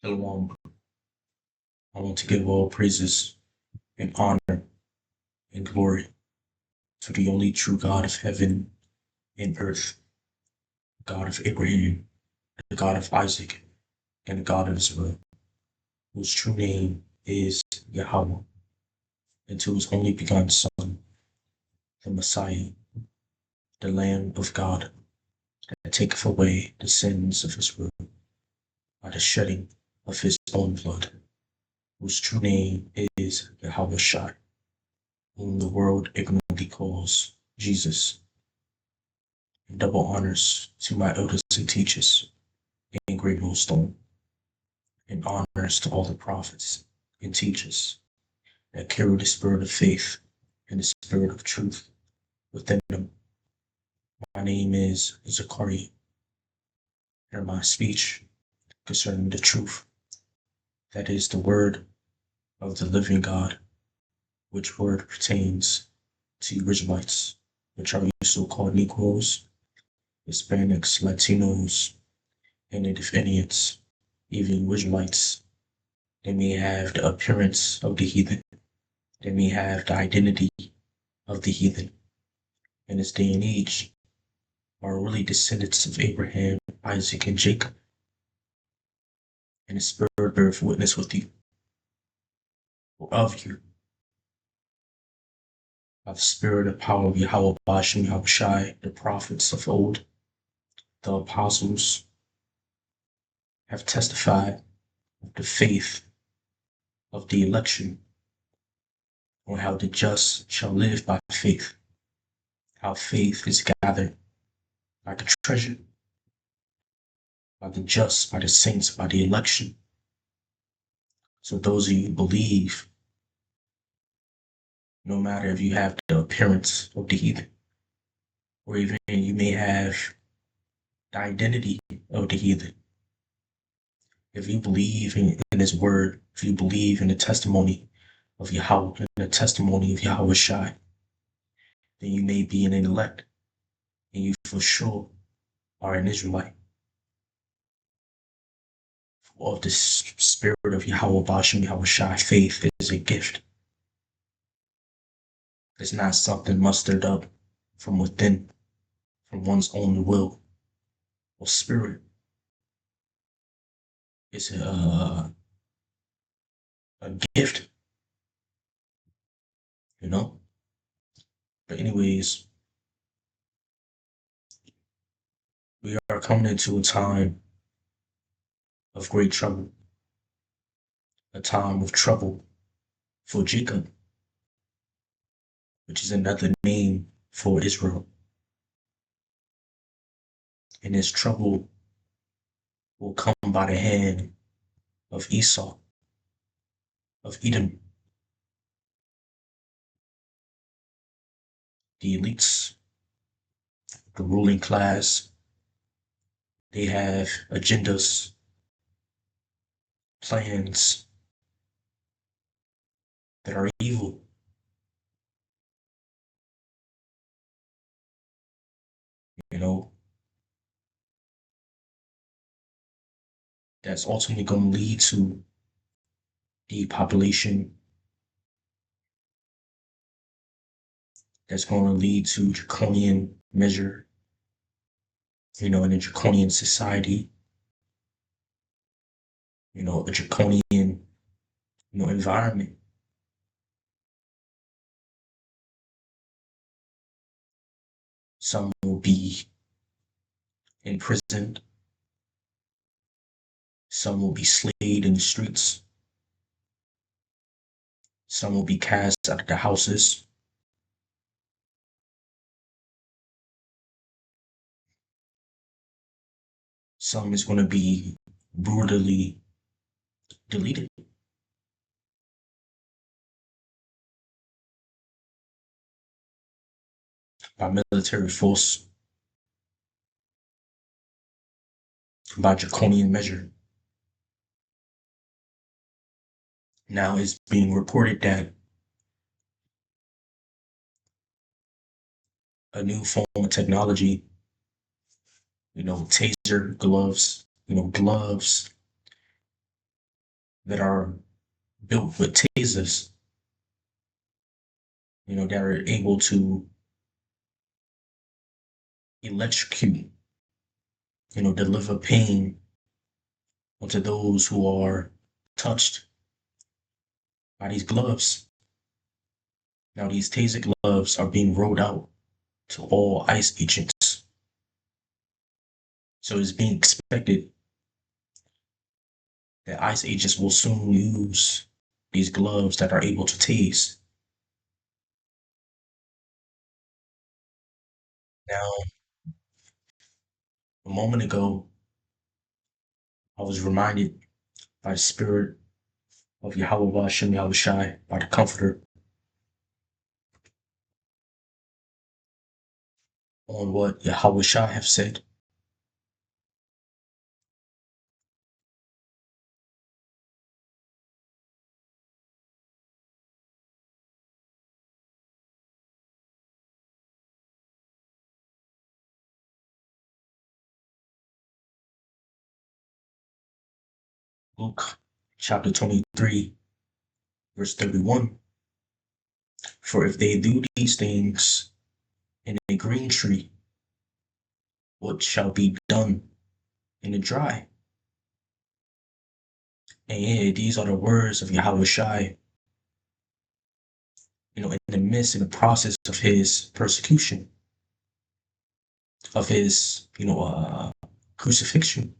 Shalom. I want to give all praises and honor and glory to the only true God of heaven and earth, God of Abraham, the God of Isaac, and the God of Israel, whose true name is Yahweh, and to his only begotten Son, the Messiah, the Lamb of God, that taketh away the sins of Israel by the shedding of his own blood, whose true name is Yahweh Shai, whom the world ignorantly calls Jesus. Double honors to my elders and teachers in Great Millstone, and honors to all the prophets and teachers that carry the spirit of faith and the spirit of truth within them. My name is Zachariah, and my speech concerning the truth, that is the word of the living God, which word pertains to Israelites, which are the so-called Negroes, Hispanics, Latinos, and Native Indians, even Israelites. They may have the appearance of the heathen. They may have the identity of the heathen. In this day and age, are really descendants of Abraham, Isaac, and Jacob. And the Spirit beareth witness with you, or of you, by the Spirit and power of Yahweh Bashem Yahushai, the prophets of old, the apostles, have testified of the faith of the election, on how the just shall live by faith, how faith is gathered like a treasure by the just, by the saints, by the election. So those of you who believe, no matter if you have the appearance of the heathen, or even you may have the identity of the heathen, if you believe in his word, if you believe in the testimony of Yahweh, in the testimony of Yahweh Shai, then you may be an elect, and you for sure are an Israelite. Of the spirit of Yahweh Bashem Yahweh Shai, faith is a gift. It's not something mustered up from within, from one's own will or spirit. It's a gift, you know? But anyways, we are coming into a time of great trouble, a time of trouble for Jacob, which is another name for Israel. And this trouble will come by the hand of Esau, of Edom, the elites, the ruling class. They have agendas, plans that are evil. You know, that's ultimately going to lead to depopulation, that's going to lead to draconian measure, in a draconian society, a draconian, environment. Some will be imprisoned, some will be slayed in the streets, some will be cast out of their houses. Some is going to be brutally deleted by military force, by draconian measure. Now it's being reported that a new form of technology, taser gloves, gloves that are built with tasers, that are able to electrocute, deliver pain onto those who are touched by these gloves. Now, these taser gloves are being rolled out to all ICE agents. So it's being expected that ICE agents will soon use these gloves that are able to tase. Now, a moment ago, I was reminded by the Spirit of Yahweh Hashem Yahweh Shai, by the Comforter, on what Yahweh Shai have said. Luke chapter 23, verse 31. For if they do these things in a green tree, what shall be done in the dry? And yeah, these are the words of Yahweh Shai, in the midst, in the process of his persecution, of his, crucifixion.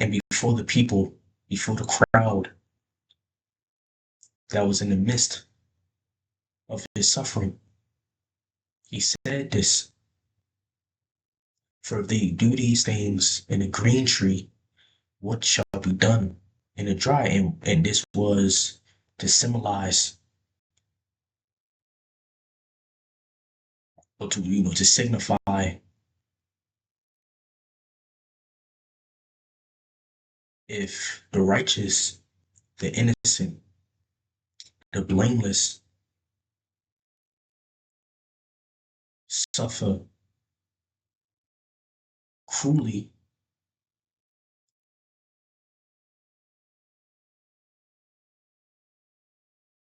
And before the people, before the crowd that was in the midst of his suffering, he said this: for if they do these things in a green tree, what shall be done in the dry? And this was to symbolize, or to signify, if the righteous, the innocent, the blameless suffer cruelly,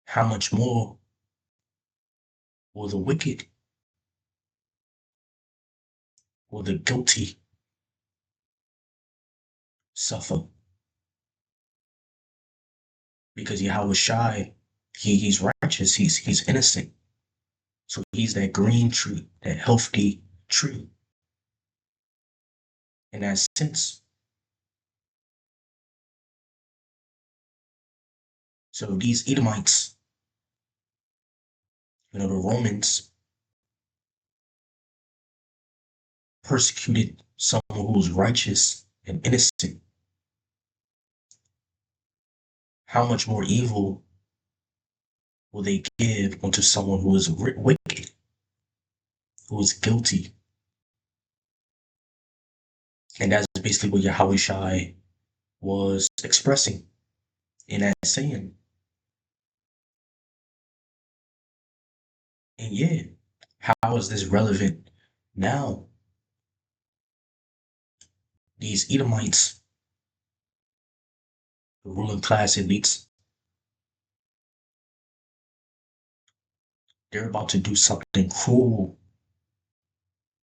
how much more will the wicked, will the guilty suffer? Because Yahweh Shai, he's righteous, he's innocent. So he's that green tree, that healthy tree in that sense. So these Edomites, the Romans, persecuted someone who was righteous and innocent. How much more evil will they give unto someone who is wicked, who is guilty? And that's basically what Yahweh Shai was expressing in that saying. And yeah, how is this relevant now? These Edomites, the ruling class elites, they're about to do something cruel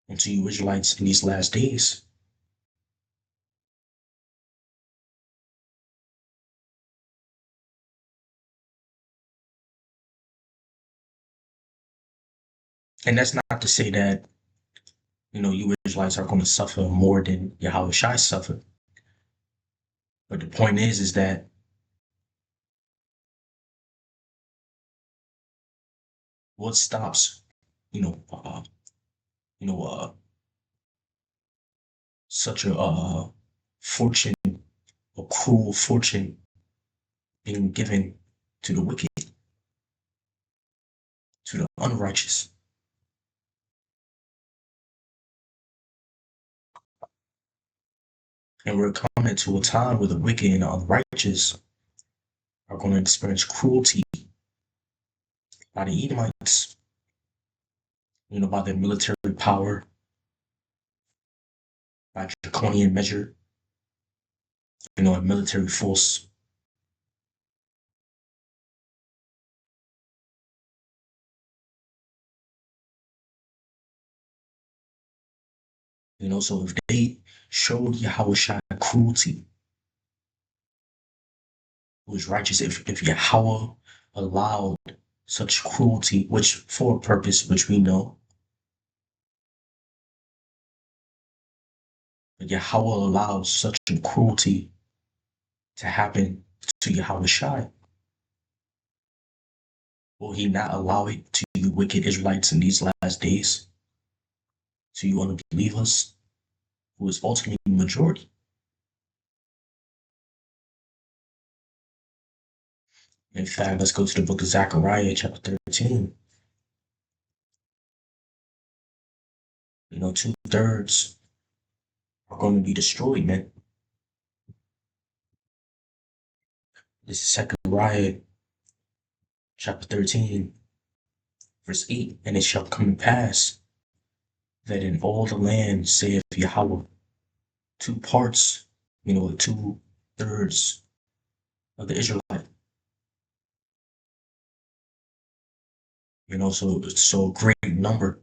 unto you Israelites in these last days. And that's not to say that, you Israelites are going to suffer more than Yahweh Shai suffered. But the point is that what stops, you know, uh, you know, such a fortune, a cruel fortune being given to the wicked, to the unrighteous. And we're coming to a time where the wicked and the unrighteous are going to experience cruelty by the Edomites, by their military power, by draconian measure, a military force. So if they showed Yahweh cruelty, who is righteous, if Yahweh allowed such cruelty, which for a purpose, which we know, but Yahweh allows such cruelty to happen to Yahweh Shai, will he not allow it to you wicked Israelites in these last days, to you unbelievers, who is ultimately the majority? In fact, let's go to the book of Zechariah, chapter 13. 2/3 are going to be destroyed, man. This is Zechariah, chapter 13, verse 8. And it shall come to pass that in all the land, saith Yahweh, two parts, 2/3 of the Israelite, so a great number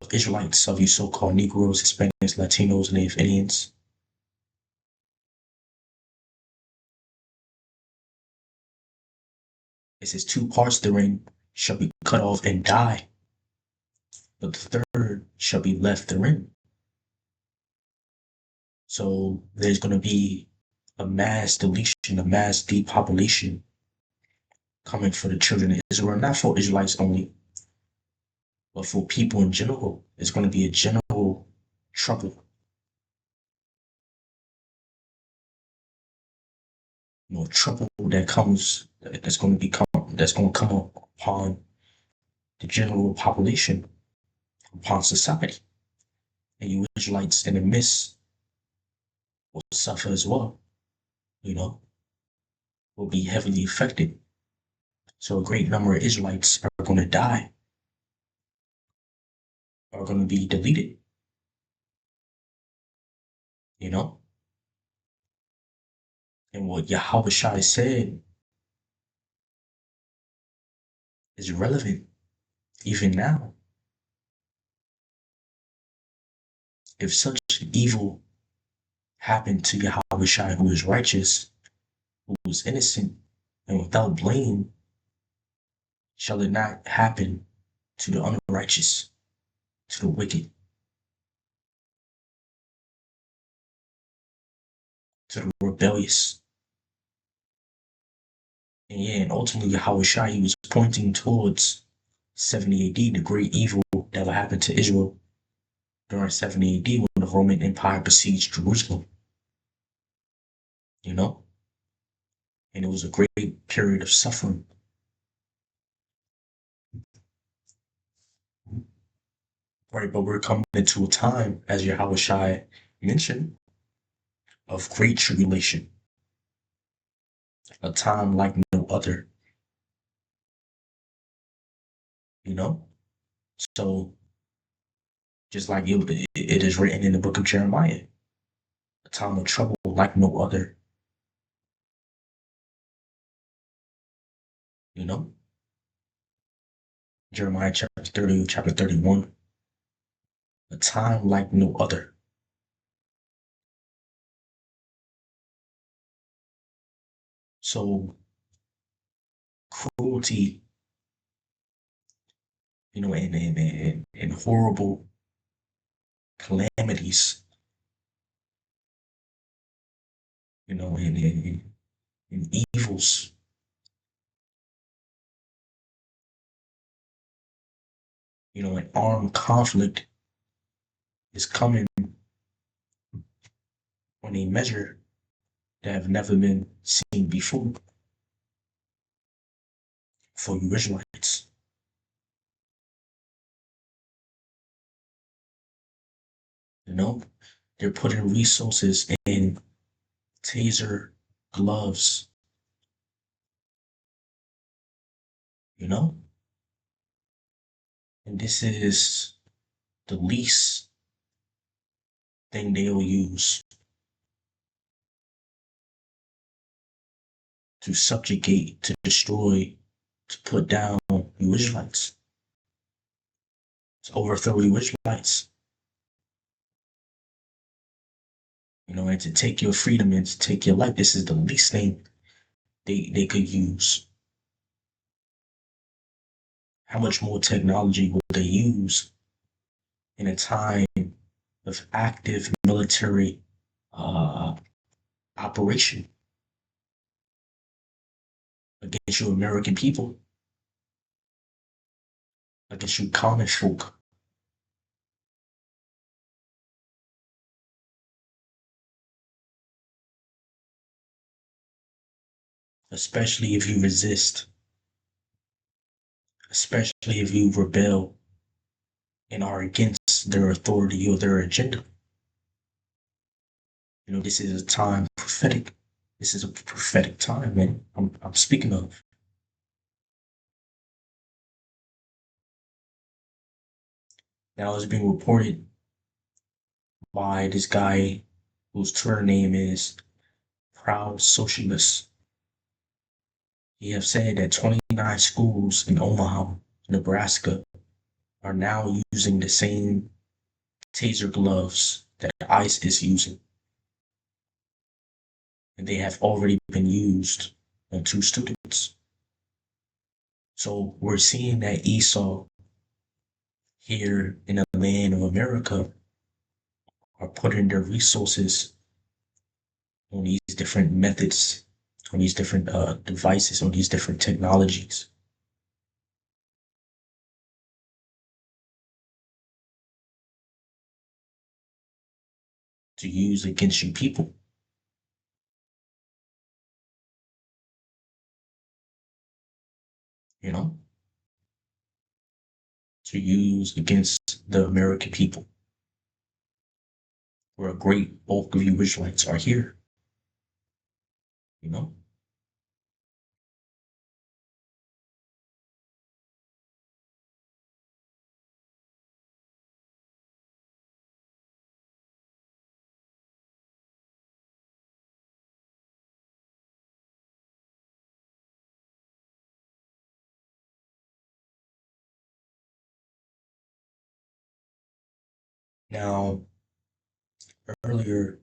of Israelites, of you so-called Negroes, Hispanics, Latinos, Native Indians. It says two parts therein shall be cut off and die, but the third shall be left therein. So there's going to be a mass deletion, a mass depopulation coming for the children of Israel, not for Israelites only, but for people in general. It's going to be a general trouble. Trouble that's going to come upon the general population, upon society. And you Israelites in the midst will suffer as well, will be heavily affected. So a great number of Israelites are going to die, are going to be deleted, you know? And what Yahweh Shai said is relevant even now. If such evil happened to Yahweh Shai, who is righteous, who is innocent, and without blame, shall it not happen to the unrighteous, to the wicked, to the rebellious? And ultimately Yahweh Shai, he was pointing towards 70 AD, the great evil that will happen to Israel during 70 AD when the Roman Empire besieged Jerusalem, you know? And it was a great period of suffering. Right, but we're coming into a time, as Yahweh Shai mentioned, of great tribulation, a time like no other, you know? So, just like it is written in the book of Jeremiah, a time of trouble like no other, you know? Jeremiah chapter 30, chapter 31, a time like no other. So, cruelty, and horrible calamities, and evils, an armed conflict is coming on a measure that have never been seen before for you Israelites. They're putting resources in taser gloves, you know, and this is the least thing they'll use to subjugate, to destroy, to put down you Israelites, to overthrow you Israelites, and to take your freedom and to take your life. This is the least thing they could use. How much more technology will they use in a time of active military operation against you American people, against you common folk? Especially if you resist, especially if you rebel and are against their authority or their agenda. This is a time prophetic. This is a prophetic time, man. I'm speaking of. Now it's being reported by this guy whose Twitter name is Proud Socialist. He have said that 29 schools in Omaha, Nebraska, are now using the same taser gloves that ICE is using. And they have already been used on 2 students. So we're seeing that Esau here in the land of America are putting their resources on these different methods, on these different devices, on these different technologies. To use against you people. To use against the American people, where a great bulk of you Israelites are here. you know? Now, earlier,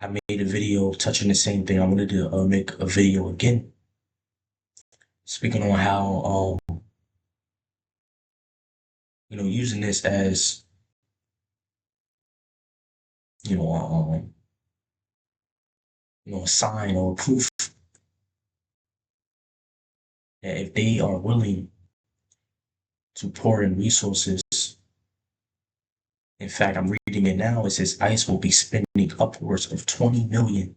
I made a video touching the same thing. I wanted to make a video again, speaking on how, using this as, you know, a sign or proof that if they are willing to pour in resources, in fact, I'm reading it now. It says ICE will be spending upwards of 20 million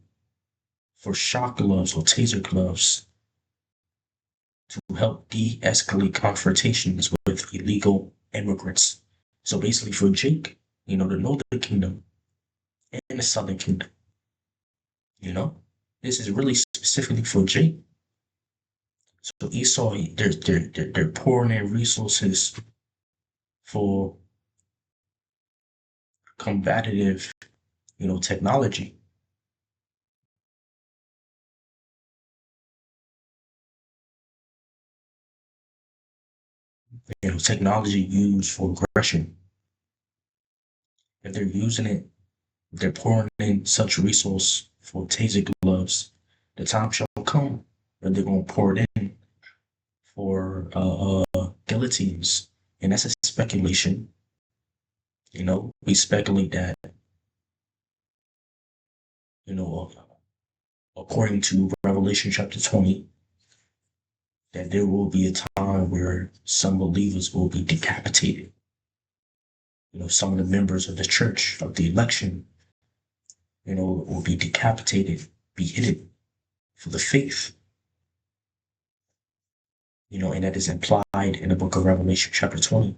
for shock gloves or taser gloves to help de-escalate confrontations with illegal immigrants. So basically for Jake, the Northern Kingdom and the Southern Kingdom, this is really specifically for Jake. So Esau, they're pouring their resources for combative, technology. Technology used for aggression. If they're using it, they're pouring in such resource for taser gloves. The time shall come when they're gonna pour it in for guillotines, and that's a speculation. We speculate that, you know, according to Revelation chapter 20, that there will be a time where some believers will be decapitated. Some of the members of the church of the election, will be decapitated, beheaded for the faith. And that is implied in the book of Revelation chapter 20.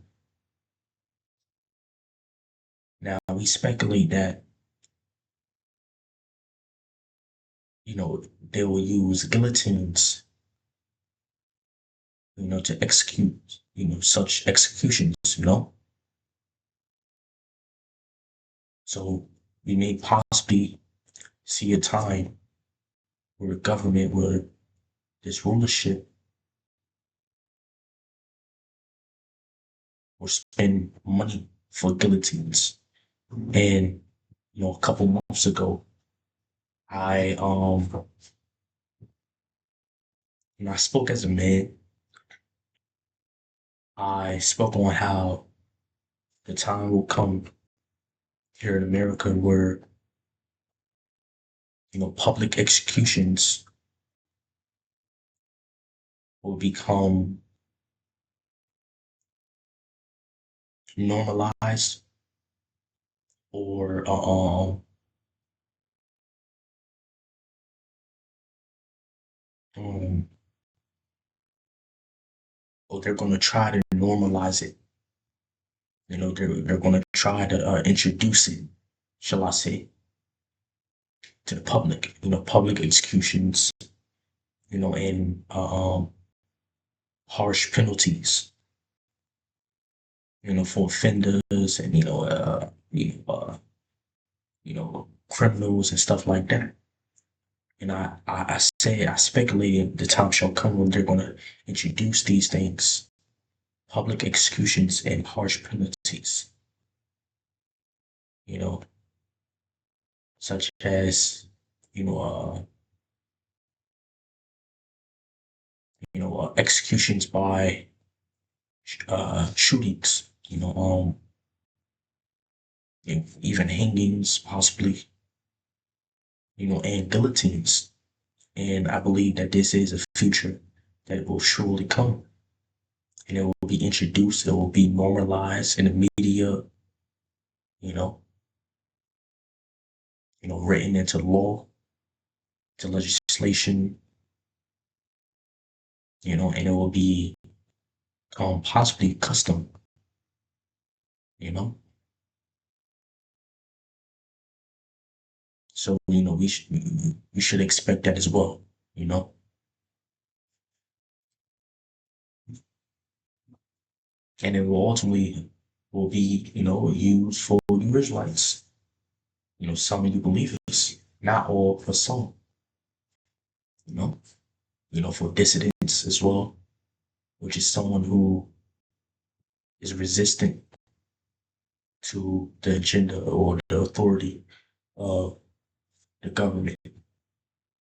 Now we speculate that, they will use guillotines, to execute, such executions. So we may possibly see a time where a government, where this rulership will spend money for guillotines. And a couple months ago, I I spoke as a man. I spoke on how the time will come here in America where public executions will become normalized, um, or they're going to try to normalize it. They're going to try to introduce it, shall I say, to the public. Public executions. And harsh penalties. For offenders and criminals and stuff like that. And I speculate the time shall come when they're going to introduce these things, public executions and harsh penalties, you know, such as, you know, executions by shootings, even hangings, possibly, and guillotines. And I believe that this is a future that will surely come, and it will be introduced, it will be normalized in the media, you know, written into law, to legislation, and it will be possibly custom, you know. So we should expect that as well, you know. And it will ultimately will be used for you Israelites, some of you believers, not all, but some, you know, for dissidents as well, which is someone who is resistant to the agenda or the authority of the government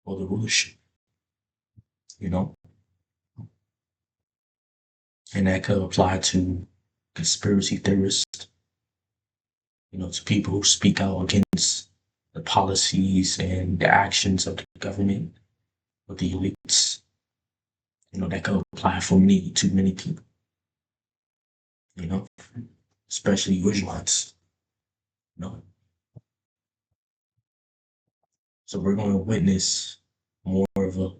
or the rulership, you know, and that could apply to conspiracy theorists, to people who speak out against the policies and the actions of the government or the elites. That could apply for me to many people, you know, especially Israelites, you know. So we're going to witness more of a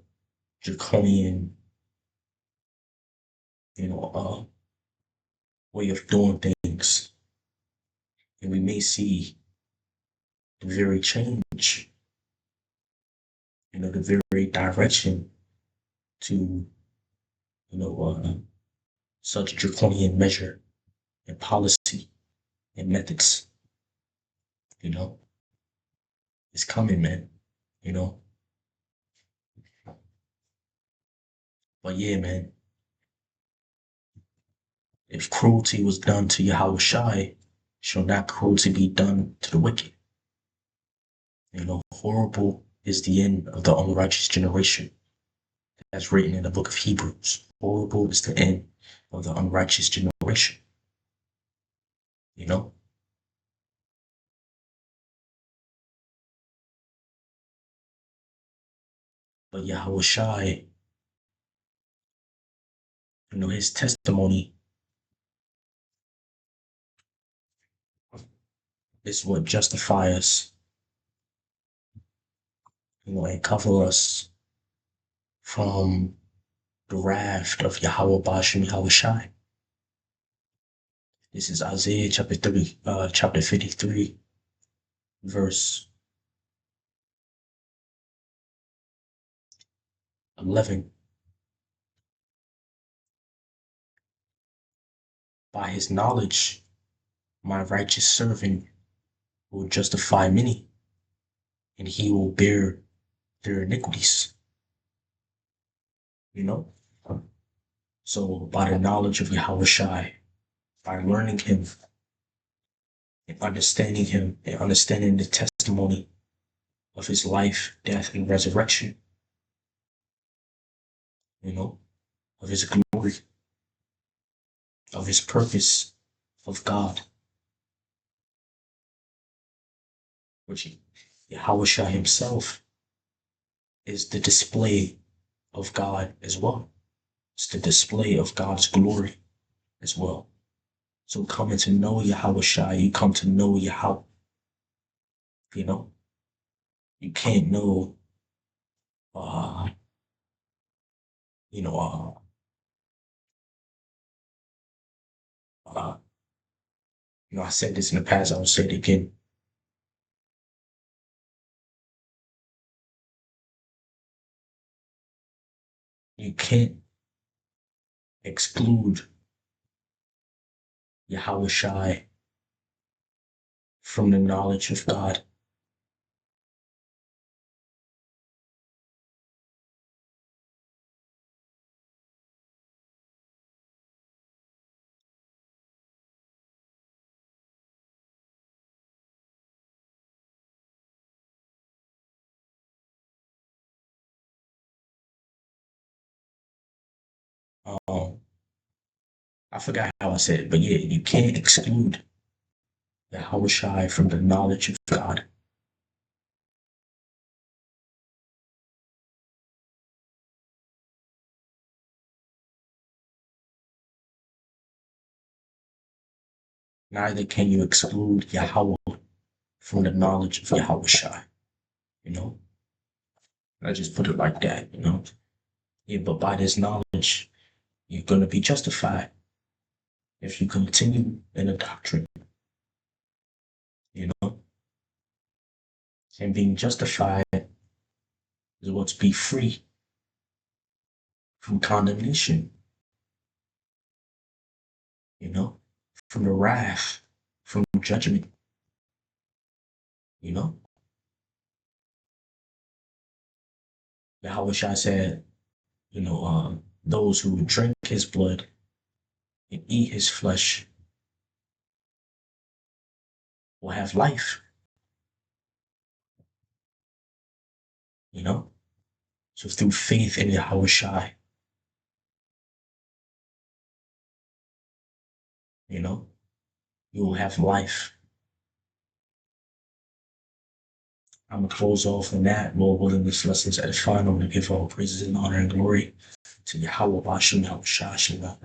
draconian, way of doing things. And we may see the very change, the very direction to, you know, uh, such draconian measure and policy and methods, you know, it's coming, man, you know. But yeah, man, if cruelty was done to Yahweh Shai, shall not cruelty be done to the wicked? Horrible is the end of the unrighteous generation, as written in the book of Hebrews. Horrible is the end of the unrighteous generation, you know. But Yahweh Shai, his testimony is what justify us, and cover us from the wrath of Yahweh Bashim Yahweh Shai. This is Isaiah chapter 53, verse 11. By his knowledge, my righteous servant will justify many, and he will bear their iniquities, you know? So by the knowledge of Yahweh Shai, by learning him and understanding the testimony of his life, death, and resurrection, you know, of his glory, of his purpose, of God, which Yahweh Shai himself is the display of God as well. It's the display of God's glory as well. So coming to know Yahweh Shai, you come to know Yahweh, you know? You can't know, uh, you know, uh, I said this in the past, I will say it again. You can't exclude Yahweh Shai from the knowledge of God. Um, I forgot how I said it, but yeah, you can't exclude Yahweh Shai from the knowledge of God. Neither can you exclude Yahweh from the knowledge of Yahweh Shai, you know? I just put it like that, you know? Yeah, but by this knowledge, you're going to be justified if you continue in the doctrine, you know? And being justified is what's be free from condemnation, you know? From the wrath, from judgment, you know? Yahweh Shai said, those who drink his blood and eat his flesh will have life, you know? So through faith in Yahweh Shai, you know, you will have life. I'm gonna close off on that. Lord willing, this lesson is edifying. I'm gonna give all praises and honor and glory to Yahweh Bashem, Yahweh Shai, Shema.